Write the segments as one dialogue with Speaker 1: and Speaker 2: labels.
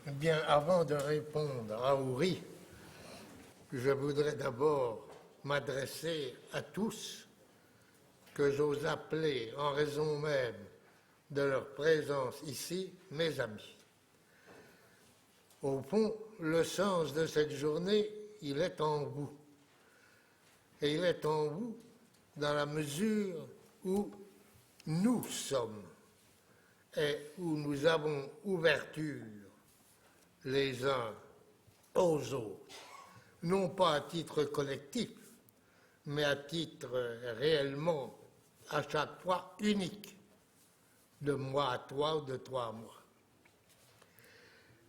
Speaker 1: Bien, avant de répondre à Ouri, je voudrais d'abord m'adresser à tous que j'ose appeler, en raison même de leur présence ici, mes amis. Au fond, le sens de cette journée, il est en vous. Et il est en vous dans la mesure où nous sommes et où nous avons ouverture les uns aux autres, non pas à titre collectif, mais à titre réellement, à chaque fois, unique, de moi à toi ou de toi à moi.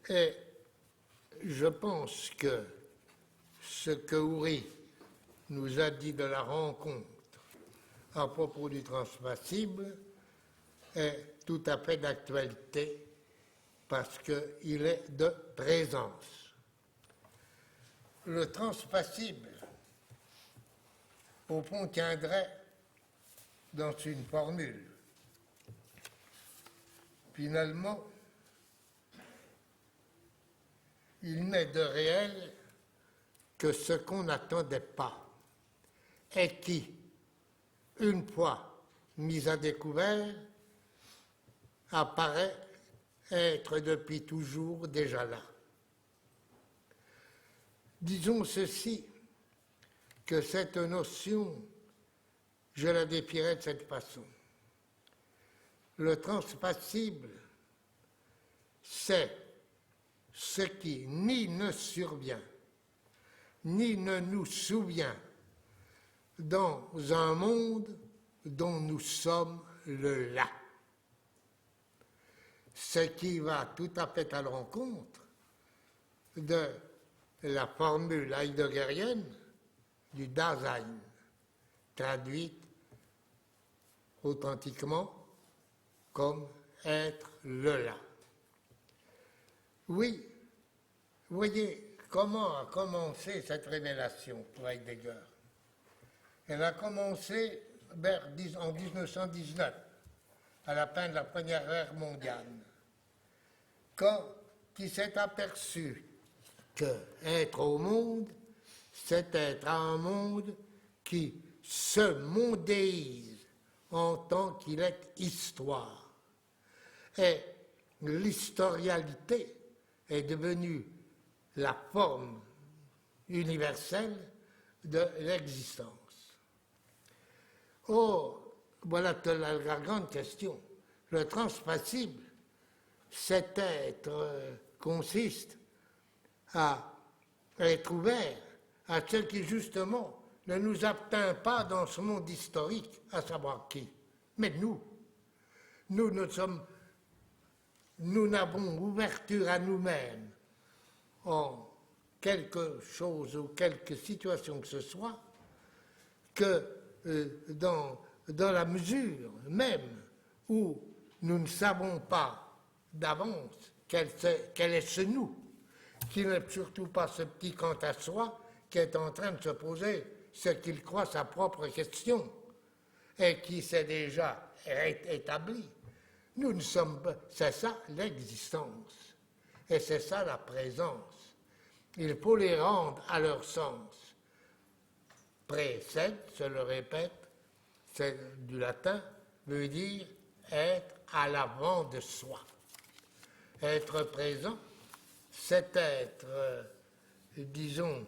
Speaker 1: Et je pense que ce que Ouri nous a dit de la rencontre à propos du transpassible est tout à fait d'actualité parce qu'il est de présence. Le transpassible, au fond, tiendrait dans une formule. Finalement, il n'est de réel que ce qu'on n'attendait pas et qui, une fois mis à découvert, apparaît être depuis toujours déjà là. Disons ceci, que cette notion, je la définirais de cette façon. Le transpassible, c'est ce qui ni ne survient, ni ne nous souvient dans un monde dont nous sommes le là. Ce qui va tout à fait à l'encontre de la formule heideggerienne du Dasein, traduite authentiquement comme être le là. Oui, voyez comment a commencé cette révélation pour Heidegger. Elle a commencé en 1919, à la fin de la Première Guerre mondiale, quand il s'est aperçu que être au monde, c'est être à un monde qui se mondéise en tant qu'il est histoire. Et l'historialité est devenue la forme universelle de l'existence. Or, voilà la grande question. Le transpassible, cet être consiste à être ouvert à ce qui, justement, ne nous atteint pas dans ce monde historique, à savoir qui, mais nous. Nous n'avons ouverture à nous-mêmes en quelque chose ou quelque situation que ce soit, que dans la mesure même où nous ne savons pas d'avance quel est ce nous, qui n'est surtout pas ce petit quant à soi qui est en train de se poser ce qu'il croit sa propre question et qui s'est déjà établi. Nous ne sommes pas, c'est ça l'existence et c'est ça la présence. Il faut les rendre à leur sens. Précède, je le répète, c'est du latin, veut dire être à l'avant de soi. Être présent, c'est être, disons,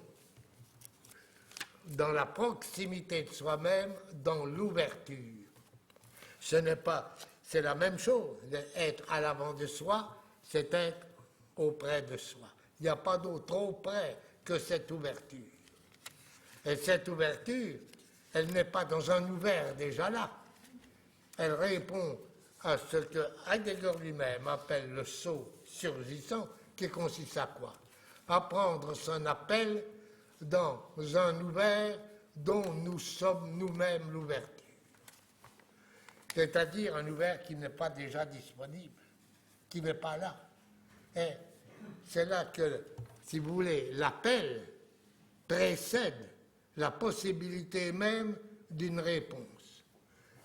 Speaker 1: dans la proximité de soi-même, dans l'ouverture. Ce n'est pas, c'est la même chose. Être à l'avant de soi, c'est être auprès de soi. Il n'y a pas d'autre auprès que cette ouverture. Et cette ouverture, elle n'est pas dans un ouvert déjà là. Elle répond à ce que Heidegger lui-même appelle le saut surgissant, qui consiste à quoi? À prendre son appel dans un ouvert dont nous sommes nous-mêmes l'ouverture. C'est-à-dire un ouvert qui n'est pas déjà disponible, qui n'est pas là. Et c'est là que, si vous voulez, l'appel précède la possibilité même d'une réponse.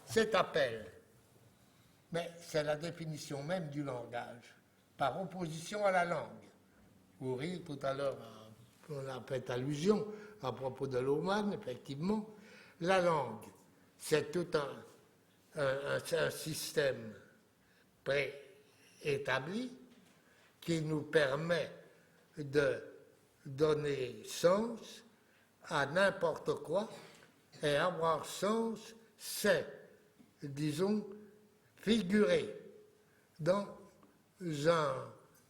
Speaker 1: Cet appel, mais c'est la définition même du langage, par opposition à la langue. Houry, tout à l'heure, on a fait allusion à propos de Luhmann, effectivement. La langue, c'est tout un système préétabli qui nous permet de donner sens à n'importe quoi, et avoir sens, c'est, disons, figurer dans un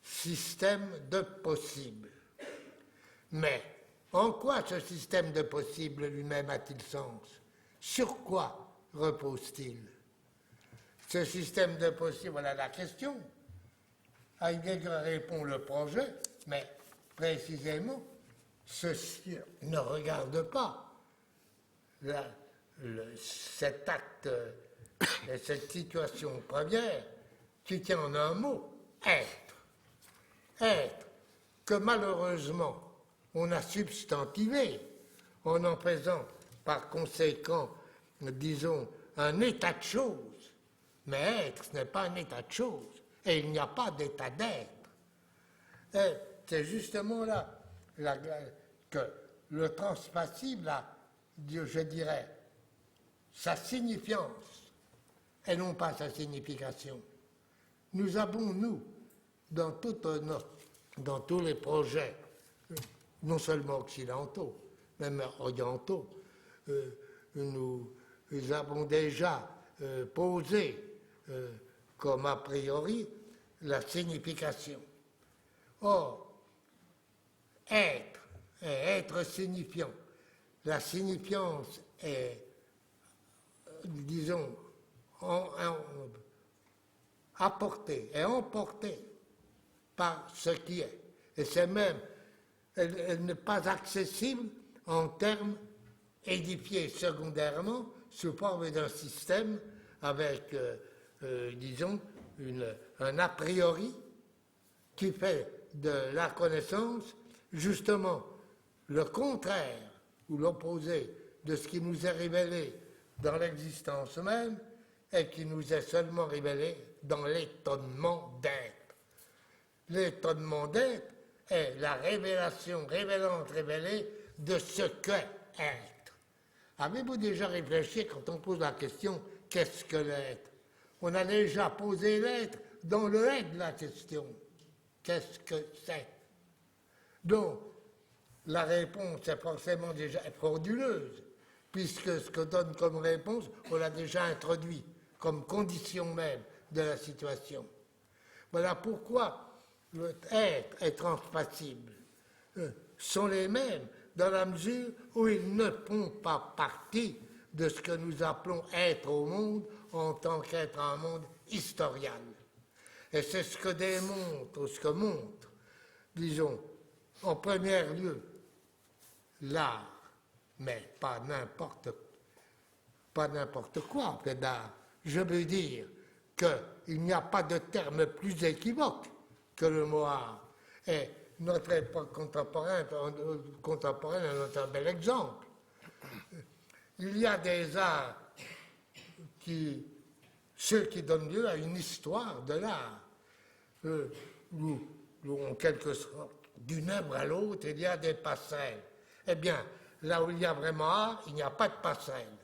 Speaker 1: système de possibles. Mais en quoi ce système de possibles lui-même a-t-il sens? Sur quoi repose-t-il? Ce système de possibles, voilà la question. Heidegger répond le projet, mais précisément, ceci ne regarde pas cet acte et cette situation première qui tient en un mot, être. Être, que malheureusement on a substantivé en faisant par conséquent, disons, un état de choses. Mais être, ce n'est pas un état de choses, et il n'y a pas d'état d'être. Et c'est justement là que le transpassible a, je dirais, sa signifiance, et non pas sa signification. Nous avons, nous, dans tous les projets, non seulement occidentaux, même orientaux, nous avons déjà posé comme a priori la signification. Or, être signifiant, la signifiance est, disons, apportée et emportée par ce qui est. Et c'est même, elle n'est pas accessible en termes édifiés secondairement sous forme d'un système avec, disons, un a priori qui fait de la connaissance justement le contraire ou l'opposé de ce qui nous est révélé dans l'existence même et qui nous est seulement révélé dans l'étonnement d'être. L'étonnement d'être est la révélation révélante révélée de ce qu'est être. Avez-vous déjà réfléchi quand on pose la question « qu'est-ce que l'être ?» On a déjà posé l'être dans le « être » de la question. Qu'est-ce que c'est? Donc, la réponse est forcément déjà frauduleuse, puisque ce que donne comme réponse, on l'a déjà introduit comme condition même de la situation. Voilà pourquoi le être est transpassible. Sont les mêmes dans la mesure où ils ne font pas partie de ce que nous appelons être au monde en tant qu'être un monde historial. Et c'est ce que démontre, ou ce que montre, disons, en premier lieu, l'art, mais pas n'importe quoi que d'art. Je veux dire qu'il n'y a pas de terme plus équivoque que le mot art. Et notre époque contemporaine est un bel exemple. Il y a des arts ceux qui donnent lieu à une histoire de l'art, où en quelque sorte, d'une œuvre à l'autre, il y a des passerelles. Eh bien, là où il y a vraiment art, il n'y a pas de passerelle.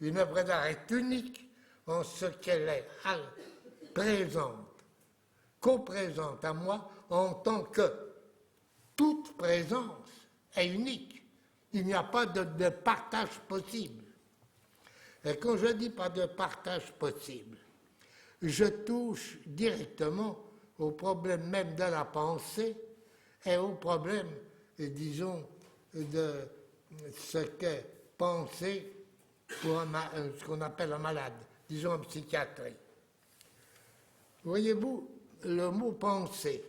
Speaker 1: Une œuvre d'art est unique en ce qu'elle est co-présente à moi en tant que toute présence est unique. Il n'y a pas de partage possible. Et quand je dis pas de partage possible, je touche directement au problème même de la pensée et au problème, disons, de ce qu'est penser pour ce qu'on appelle un malade, disons en psychiatrie. Voyez-vous, le mot penser,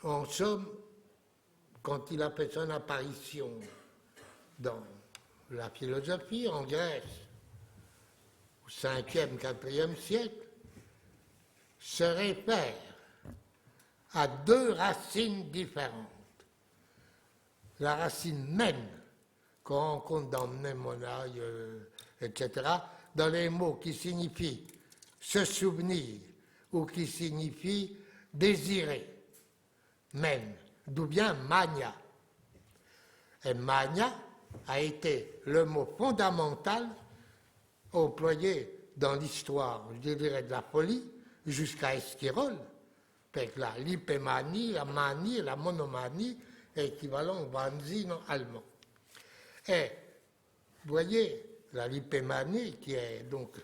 Speaker 1: en somme, quand il a fait son apparition dans la philosophie en Grèce, au 5e, 4e siècle, se réfère à deux racines différentes. La racine mène, qu'on rencontre dans mnémonaï, etc., dans les mots qui signifient se souvenir ou qui signifient désirer. mène, d'où vient mania. Et mania a été le mot fondamental employé dans l'histoire, je dirais, de la folie, jusqu'à Esquirol. La l'hypémanie, la manie, la monomanie, est équivalent au Wahnsinn en allemand. Et vous voyez, la lipémanie, qui est donc...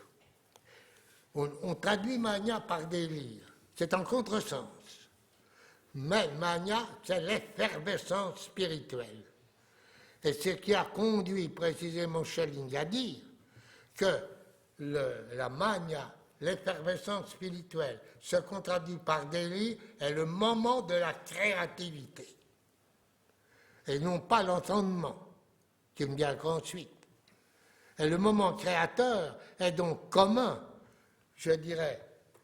Speaker 1: On traduit mania par délire. C'est en contresens. Mais mania, c'est l'effervescence spirituelle. Et ce qui a conduit précisément Schelling à dire que la mania, l'effervescence spirituelle, se contradit par délire, est le moment de la créativité. Et non pas l'entendement, qui ne vient qu'ensuite. Et le moment créateur est donc commun, je dirais,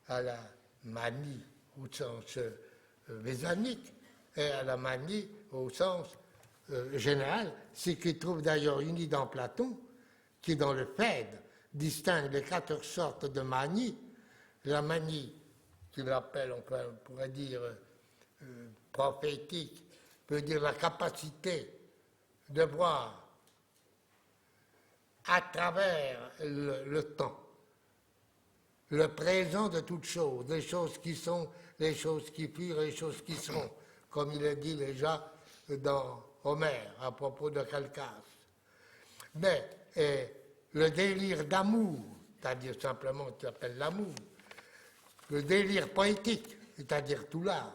Speaker 1: à la manie au sens mésanique et à la manie au sens général, ce qui trouve d'ailleurs uni dans Platon, qui dans le Phèdre distingue les 14 sortes de manie. La manie, qu'il appelle, on pourrait dire, prophétique, veut dire la capacité de voir à travers le temps, le présent de toutes choses, les choses qui sont, les choses qui furent, les choses qui seront, comme il est dit déjà dans Homère à propos de Calcas. Mais le délire d'amour, c'est-à-dire simplement ce qu'on appelle l'amour, le délire poétique, c'est-à-dire tout l'art,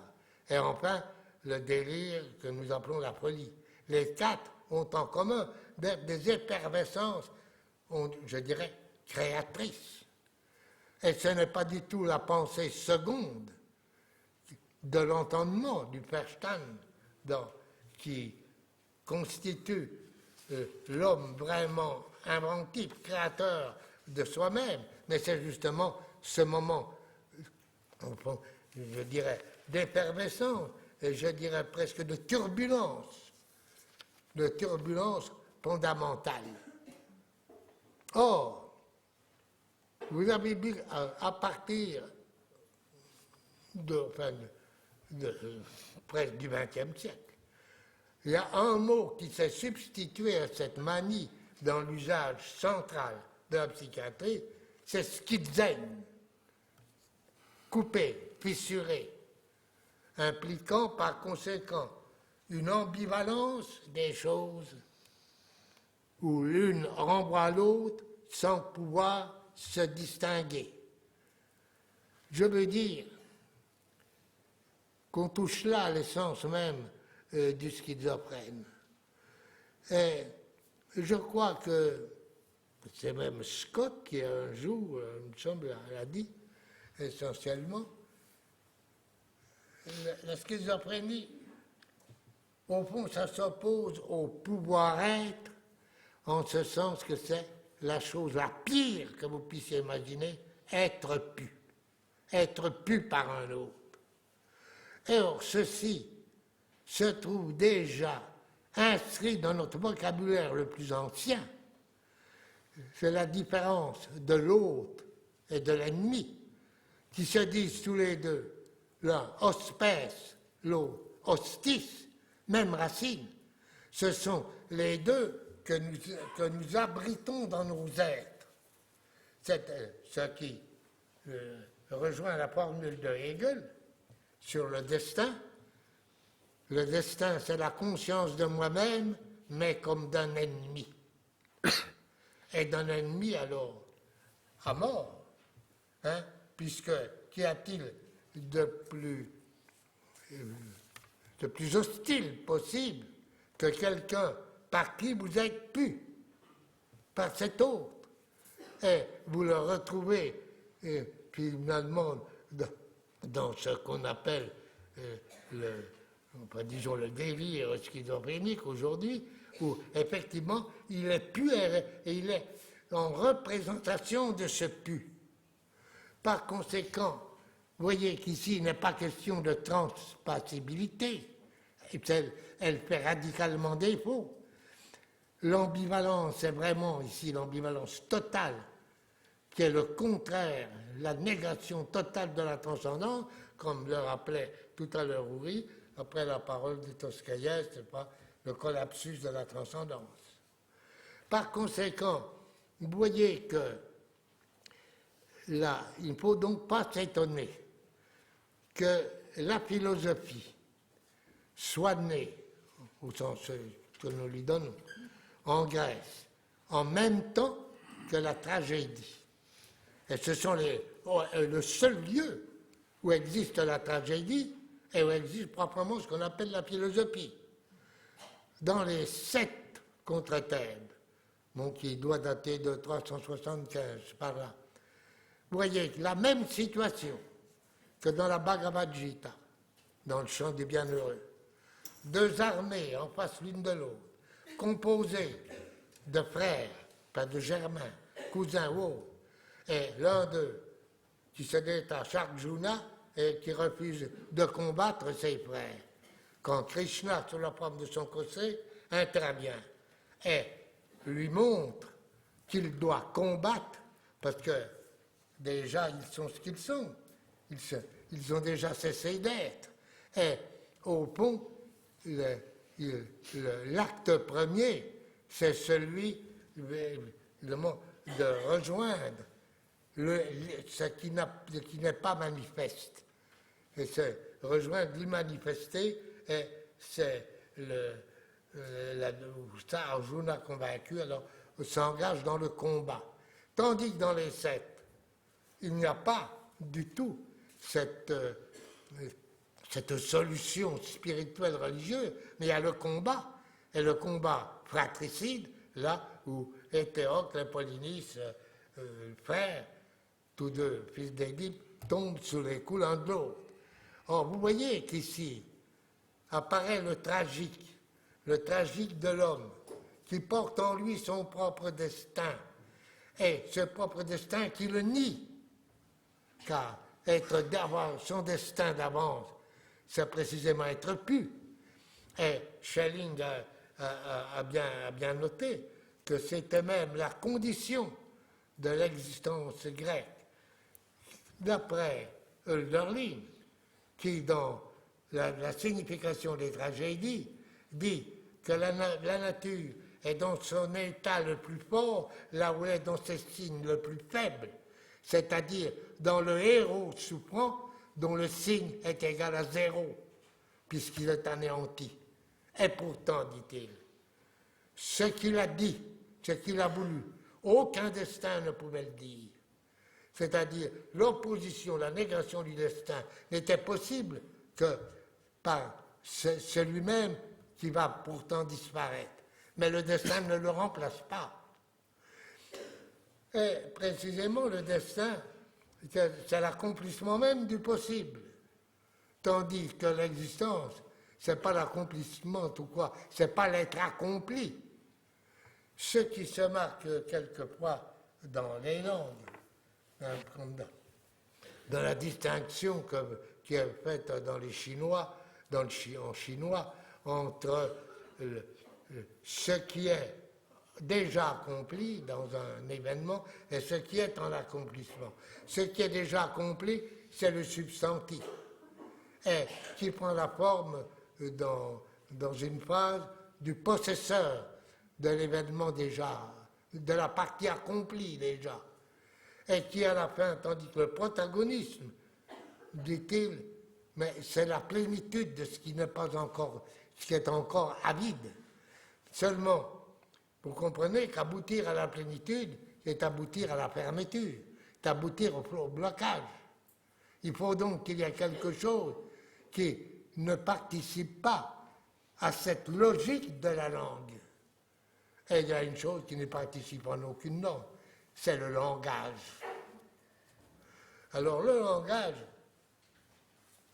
Speaker 1: et enfin le délire que nous appelons la folie. Les quatre ont en commun des effervescences, je dirais, créatrices. Et ce n'est pas du tout la pensée seconde de l'entendement, du Verstand, qui constitue l'homme vraiment inventif, créateur de soi-même, mais c'est justement ce moment, je dirais, d'effervescence, et je dirais presque de turbulence fondamentale. Or, vous avez vu à partir presque du XXe siècle, il y a un mot qui s'est substitué à cette manie dans l'usage central de la psychiatrie, c'est schizen, coupé, fissuré, impliquant par conséquent une ambivalence des choses où l'une renvoie à l'autre sans pouvoir se distinguer. Je veux dire qu'on touche là à l'essence même du schizophrène. Et je crois que c'est même Scott qui un jour, il me semble, l'a dit, essentiellement, la schizophrénie, au fond, ça s'oppose au pouvoir-être, en ce sens que c'est la chose la pire que vous puissiez imaginer, être pu par un autre. Et or, ceci se trouve déjà inscrit dans notre vocabulaire le plus ancien. C'est la différence de l'autre et de l'ennemi, qui se disent tous les deux, l'un hospes, l'autre hostis, même racine. Ce sont les deux que nous abritons dans nos êtres. C'est ce qui rejoint la formule de Hegel sur le destin. Le destin, c'est la conscience de moi-même, mais comme d'un ennemi. Et d'un ennemi, alors, à mort. Hein, puisque, qu'y a-t-il de plus hostile possible que quelqu'un par qui vous êtes pu, par cet autre, et vous le retrouvez finalement dans ce qu'on appelle disons le délire schizophrénique aujourd'hui, où effectivement il est pu et il est en représentation de ce pu. Par conséquent, vous voyez qu'ici il n'est pas question de transpassibilité, elle fait radicalement défaut. L'ambivalence est vraiment ici l'ambivalence totale, qui est le contraire, la négation totale de la transcendance, comme le rappelait tout à l'heure Houry, après la parole de Toscaïev, c'est pas le collapsus de la transcendance. Par conséquent, vous voyez que là, il ne faut donc pas s'étonner que la philosophie soit née, au sens que nous lui donnons, en Grèce, en même temps que la tragédie. Et ce sont le seul lieu où existe la tragédie et où existe proprement ce qu'on appelle la philosophie. Dans les 7 contre Thèbes, qui doit dater de 375, par là, vous voyez la même situation que dans la Bhagavad Gita, dans le chant des bienheureux. 2 armées en face l'une de l'autre, composées de frères, pas de germains, cousins ou autres, et l'un d'eux qui se détache Arjuna et qui refuse de combattre ses frères. Quand Krishna, sous la forme de son conseil, intervient et lui montre qu'il doit combattre, parce que déjà ils sont ce qu'ils sont, ils ont déjà cessé d'être. Et au fond, l'acte premier, c'est celui de rejoindre ce qui n'est pas manifeste. Et c'est rejoindre l'immanifesté, et c'est ça, Arjuna convaincu, alors s'engage dans le combat. Tandis que dans les 7, il n'y a pas du tout cette solution spirituelle religieuse, mais il y a le combat, et le combat fratricide, là où Hétéocle et Polynice, frères, tous deux fils d'Édipe, tombent sous les coups l'un de l'autre. Or, vous voyez qu'ici apparaît le tragique de l'homme, qui porte en lui son propre destin, et ce propre destin qui le nie, car avoir son destin d'avance, c'est précisément être pu. Et Schelling a bien noté que c'était même la condition de l'existence grecque. D'après Hölderlin, qui dans la signification des tragédies dit que la nature est dans son état le plus fort, là où elle est dans ses signes le plus faibles, c'est-à-dire dans le héros souffrant dont le signe est égal à 0, puisqu'il est anéanti. Et pourtant, dit-il, ce qu'il a dit, ce qu'il a voulu, aucun destin ne pouvait le dire. C'est-à-dire l'opposition, la négation du destin n'était possible que par celui-même qui va pourtant disparaître. Mais le destin ne le remplace pas. Et précisément, le destin, c'est l'accomplissement même du possible. Tandis que l'existence, c'est pas l'accomplissement tout quoi, c'est pas l'être accompli. Ce qui se marque quelquefois dans les langues, dans la distinction qui est faite dans les Chinois, en chinois, entre ce qui est déjà accompli dans un événement et ce qui est en accomplissement. Ce qui est déjà accompli, c'est le substantif, et qui prend la forme dans une phrase du possesseur de l'événement déjà, de la partie accomplie déjà, et qui à la fin, tandis que le protagonisme, dit-il, mais c'est la plénitude de ce qui n'est pas encore, ce qui est encore avide. Seulement, vous comprenez qu'aboutir à la plénitude, c'est aboutir à la fermeture, c'est aboutir au blocage. Il faut donc qu'il y ait quelque chose qui ne participe pas à cette logique de la langue. Et il y a une chose qui ne participe en aucune langue, c'est le langage. Alors le langage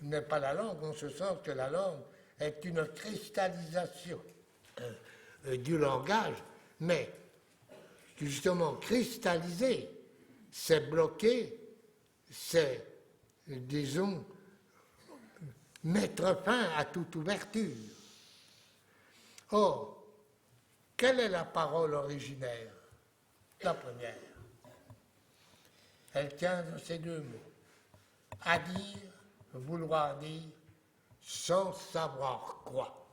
Speaker 1: n'est pas la langue, en ce sens que la langue est une cristallisation du langage, mais justement cristalliser, c'est bloquer, c'est, disons, mettre fin à toute ouverture. Or, quelle est la parole originaire? La première. Elle tient dans ces 2 mots. À dire, vouloir dire, sans savoir quoi.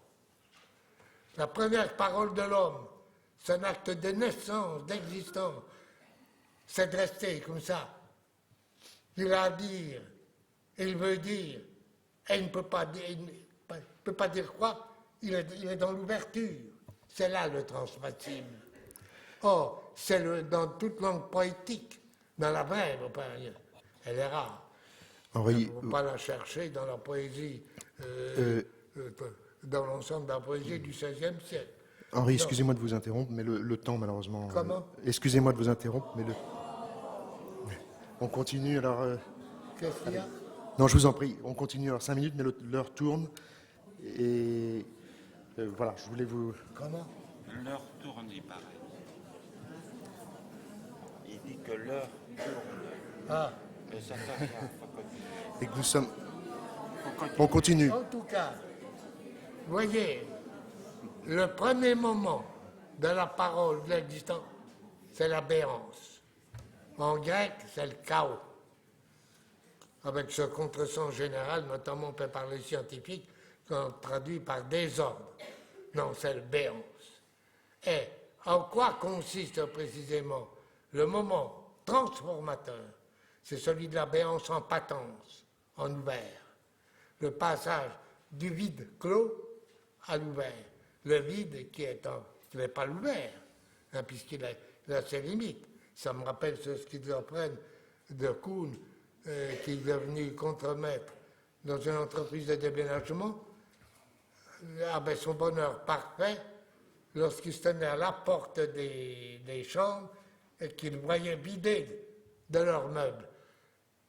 Speaker 1: La première parole de l'homme, son acte de naissance, d'existence, c'est de rester comme ça. Il a à dire, il veut dire, et il ne peut pas dire quoi, il est dans l'ouverture. C'est là le transmissible. Or, c'est dans toute langue poétique, dans la vraie, elle est rare.
Speaker 2: Henri,
Speaker 1: On ne peut pas la chercher dans la poésie, dans l'ensemble de la poésie du XVIe siècle.
Speaker 2: Henri, excusez-moi de vous interrompre, mais le temps, malheureusement...
Speaker 1: Comment
Speaker 2: excusez-moi de vous interrompre, mais on continue, alors...
Speaker 1: Qu'est-ce qu'il y a?
Speaker 2: Non, je vous en prie, on continue, alors 5 minutes, mais l'heure tourne, et... voilà, je voulais vous...
Speaker 1: Comment?
Speaker 3: L'heure tourne, il paraît. Il dit que l'heure tourne.
Speaker 1: Ah.
Speaker 3: Et ça, faut continuer.
Speaker 2: Et que nous sommes... On continue.
Speaker 1: En tout cas, voyez, le premier moment de la parole de l'existence, c'est la béance. En grec, c'est le chaos. Avec ce contresens général, notamment fait par les scientifiques, qu'on traduit par désordre. Non, c'est le béance. Et en quoi consiste précisément le moment transformateur? C'est celui de la béance en patence, en ouvert. Le passage du vide clos à l'ouvert. Le vide qui n'est pas l'ouvert, hein, puisqu'il a ses limites. Ça me rappelle ce schizophrène de Kuhn, qui est devenu contremaître dans une entreprise de déménagement, avait son bonheur parfait lorsqu'il se tenait à la porte des chambres et qu'il voyait vider de leurs meubles,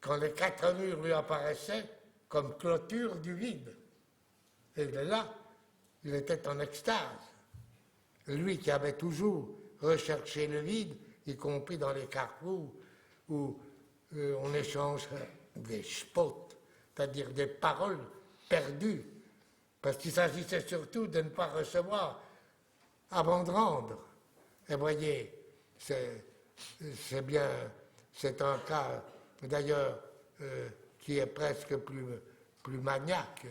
Speaker 1: quand les 4 murs lui apparaissaient comme clôture du vide. Et de là, il était en extase. Lui qui avait toujours recherché le vide, y compris dans les carrefours où on échange des spots, c'est-à-dire des paroles perdues, parce qu'il s'agissait surtout de ne pas recevoir avant de rendre. Et voyez, c'est un cas d'ailleurs qui est presque plus maniaque.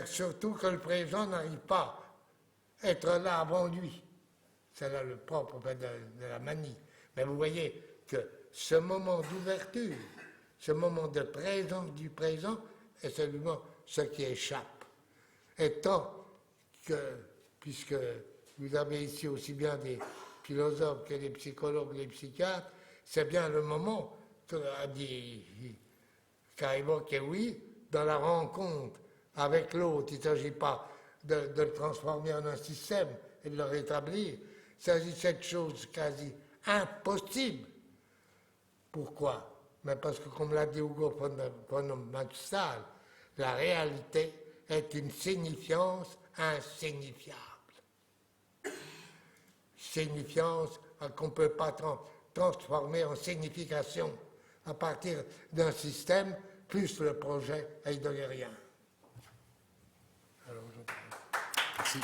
Speaker 1: Surtout que le présent n'arrive pas à être là avant lui. C'est là le propre de la manie. Mais vous voyez que ce moment d'ouverture, ce moment de présence du présent est seulement ce qui échappe. Et tant que, puisque vous avez ici aussi bien des philosophes que des psychologues, des psychiatres, c'est bien le moment qu'a évoqué, oui, dans la rencontre avec l'autre. Il ne s'agit pas de le transformer en un système et de le rétablir. Il s'agit de cette chose quasi impossible. Pourquoi? Mais parce que, comme l'a dit Hugo von Mannstal, la réalité est une signifiance insignifiable. Signifiance qu'on ne peut pas transformer en signification à partir d'un système, plus le projet heideggérien. Alors,
Speaker 2: Merci.